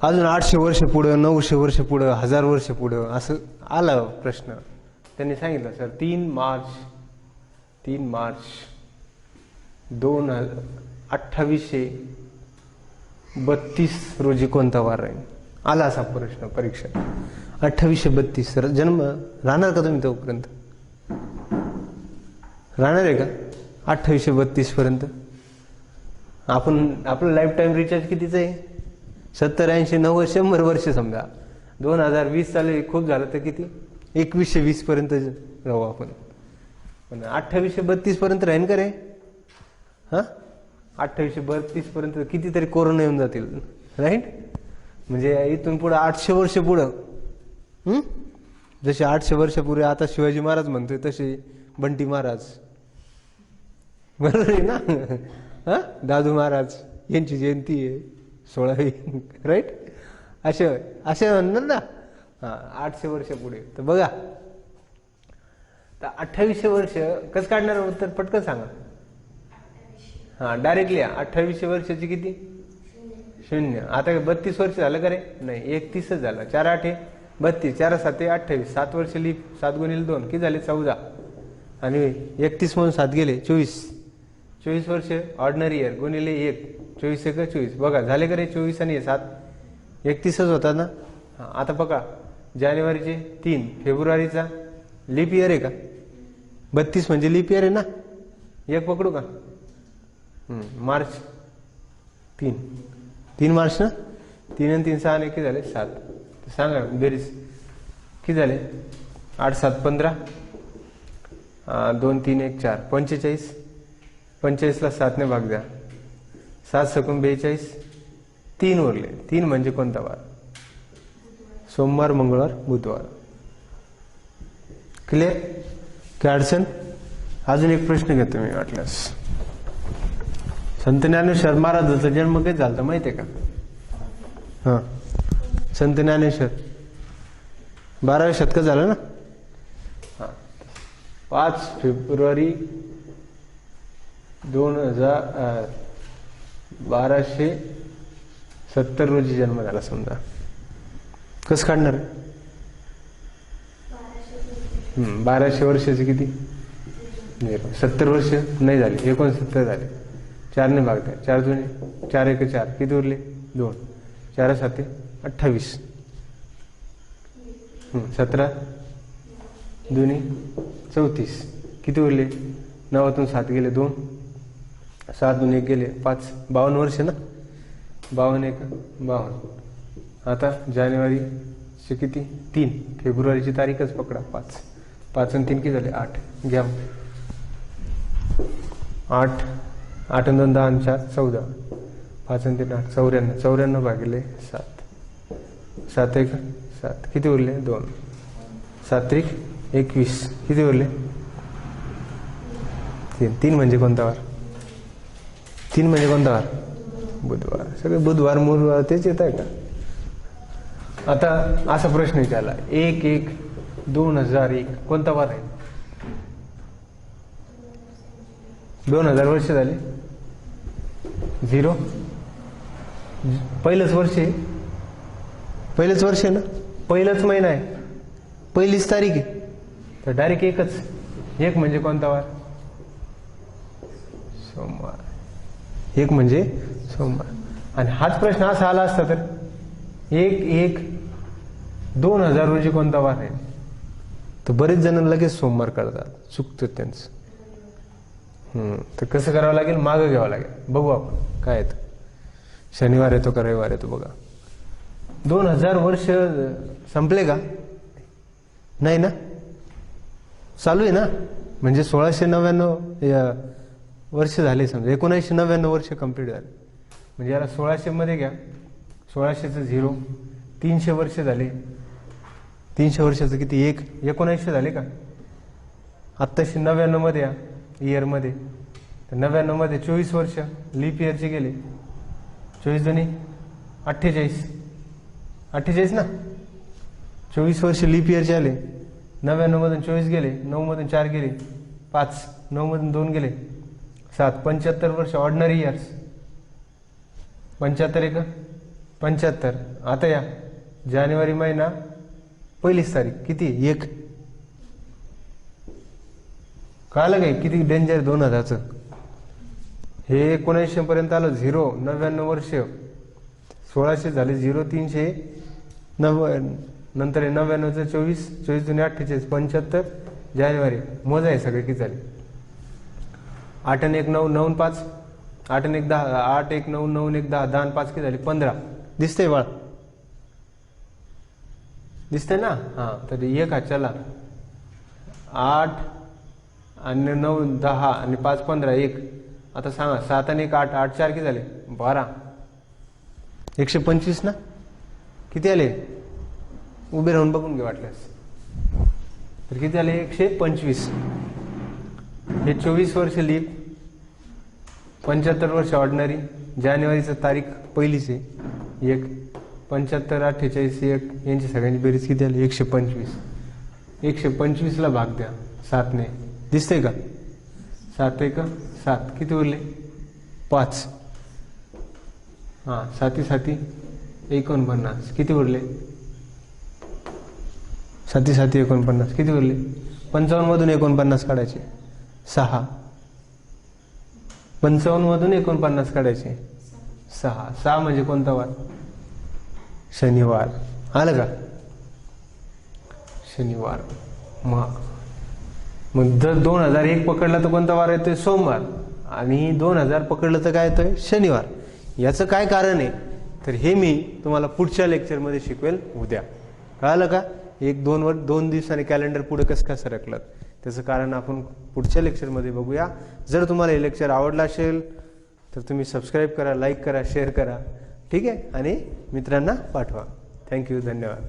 अजून 800 वर्ष पुढं, 900 वर्ष पुढं, 1000 वर्ष पुढं असं आला प्रश्न. त्यांनी सांगितलं सर 3 मार्च 2832 रोजी कोणता वार राहील? आला असा प्रश्न परीक्षा. 2832 जन्म राहणार का तुम्ही तोपर्यंत? राहणार आहे का 2832 पर्यंत? आपलं लाईफ टाईम रिचार्ज कितीच आहे? 70 80 90 100 वर्ष समजा. 2020 चालू खूप झालं तर किती? 2120 पर्यंत राहू आपण. पण 2832 पर्यंत राहीन का रे? हा, 2832 पर्यंत कितीतरी कोरोना येऊन जातील. राईट? म्हणजे इथून पुढे 800 वर्ष पुढं जसे 800 वर्षापूर्वी आता शिवाजी महाराज म्हणतोय तसे बंटी महाराज, बरोबर आहे ना? हा, दादू महाराज यांची जयंती आहे 16वी, राईट? असे असे म्हणणार ना. हा, 800 वर्ष पुढे. तर बघा, तर 2800 वर्ष कसं काढणार उत्तर पटकन सांगा. हा, डायरेक्टली 2800 वर्षाची किती? 0. आता 32 वर्ष झालं का रे? नाही, 31च झालं. 4 8 32, 4 7 28, 7 वर्ष लीप, 7 गुणिले 2 किती झाले? 14. आणि 31 म्हणून 7 गेले 24. 24 वर्ष ऑर्डिनरी इयर गुणिले 1, 24 1 24. बघा झाले का रे? 24 आणि 7 31च होता ना. हा, आता बघा, जानेवारीचे 3, फेब्रुवारीचा लीप इयर आहे का? 32 म्हणजे लीप इयर आहे ना. 1 पकडू का? मार्च 3 मार्च ना. 3 आणि 3 6 आणि किती झाले? 7. सांगा बेरीज किती झाले? 8 7 15, 2 3 1 4 45. 45ला 7 ने भाग द्या. 7 सकून 42. 3 उरले. 3 म्हणजे कोणता वार? सोमवार, मंगळवार, बुधवार. क्लिअर? काय अडचण? अजून एक प्रश्न घेतो मी वाटल्यास. संत ज्ञानेश्वर महाराजांचा जन्म कधी झाला माहितीये का? हा, संत ज्ञानेश्वर 12व्या शतकात झालं ना. हा, 5 फेब्रुवारी 1270 रोजी जन्म झाला समजा. कसं काढणार? 1200 वर्षाचे किती? 70 वर्ष नाही झाले, 69 झाले. 4 ने भाग द्या. 4 जुने 4 1 4 किती उरले? 2. 4 7 28. 17 दुनी 34 किती उरले? 9तून 7 गेले 2, 7 दून 1 गेले 5. 52 वर्ष ना. 52 1 52. आता जानेवारीचे किती? 3. फेब्रुवारीची तारीखच पकडा 5. 5 आणि 3 किती झाले? 8. घ्या 8 8 आणि 2 10 आणि 4 14. 5 आणि 3 8 94. 94 भागिले 7. 7 1 7 किती उरले? 2. 7 त्रिक 21 किती उरले? 3. 3 म्हणजे कोणता वार? 3 म्हणजे कोणता वार? बुधवार. सगळे बुधवार मूळवार तेच येत आहे का? आता असा प्रश्न विचारला, 1 1 2001 कोणता वार आहे? 2000 वर्ष झाले. 0 पहिलंच वर्ष आहे. पहिलंच वर्ष आहे ना. पहिलंच महिना आहे. पहिलीच तारीख आहे. तर डायरेक्ट एकच. 1 म्हणजे कोणता वार? सोमवार. 1 म्हणजे सोमवार. आणि हाच प्रश्न असा आला असता तर 1 1 2000 रोजी कोणता वार आहे? तर बरेच जण लगेच सोमवार करतात. चुकतं त्यांचं. तर कसं करावं लागेल? मागं घ्यावं लागेल. बघू आपण काय येतं. शनिवार येतो का रविवार येतो बघा. 2000 वर्ष संपले का? नाही ना. चालू आहे ना. म्हणजे 1699 वर्ष झाले समजा. 1999 वर्ष कंप्लीट झाले. म्हणजे याला 1600 मध्ये घ्या. 1600चं 0. 300 वर्ष झाले. 300 वर्षाचं किती? 1. 1900 झाले का? आत्ताशी 99 मध्ये या इयर मध्ये. तर 99 मध्ये 24 वर्ष लीप इयरचे गेले. 24 दुनी 48. 48 ना. 24 वर्ष लीप इयरचे आले. 99 मधून 24 गेले. 9 मधून 4 गेले 5. 9 मधून 2 गेले 7. 75 वर्ष ऑर्डिनरी इयर्स. 75 1 75. आता या जानेवारी महिना पहिलीच तारीख किती? 1. कळालं काय किती डेंजर 2000चं? हे 1900 पर्यंत आलं 0. 99 वर्ष 1600 झाले 0. 390 नंतर 99चं 24. 24 दुनी 48. 75 जानेवारी. मोजा आहे सगळे किती झाले? 8 आणि 1 9 9 आणि 5. 8 आणि 1 10. 8 1 9 9 1 10. 10 आणि 5 किती झाले? 15. दिसतंय बाळ? दिसतंय ना. हा, तर 1 हा चला 8 आणि 9 10 आणि 5 15 1. आता सांगा 7 आणि 1 8. 8 4 किती झाले? 12. 125 ना. किती आले? उभे राहून बघून घे वाटल्यास. तर किती झाले 125. हे 24 वर्ष लीप, 75 वर्ष ऑर्डिनरी. जानेवारीचा तारीख पहिलीच आहे 1, 75, 48, 1 यांची सगळ्यांची बेरीज किती आली 125. 125ला भाग द्या 7ने. दिसतंय का? 7 1 7 किती उरले 5. हां 7 7 49 किती उरले 7 7 49 किती उरले 55 मधून 49 काढायचे 6. 55 मधून 49 काढायचे 6. 6 म्हणजे कोणता वार? शनिवार. आलं का? शनिवार. मग जर 2001 पकडला तर कोणता वार येतोय? सोमवार. आणि 2000 पकडलं तर काय येतोय? शनिवार. याचं काय कारण आहे तर हे मी तुम्हाला पुढच्या लेक्चरमध्ये शिकवेल उद्या. कळालं का? 1-2 दिवसांनी कॅलेंडर पुढे कसं काय सरकलं त्याचं कारण आपण पुढच्या लेक्चरमध्ये बघूया. जर तुम्हाला हे लेक्चर आवडलं असेल तर तुम्ही सबस्क्राईब करा, लाईक करा, शेअर करा. ठीक आहे? आणि मित्रांना पाठवा. थँक्यू. धन्यवाद.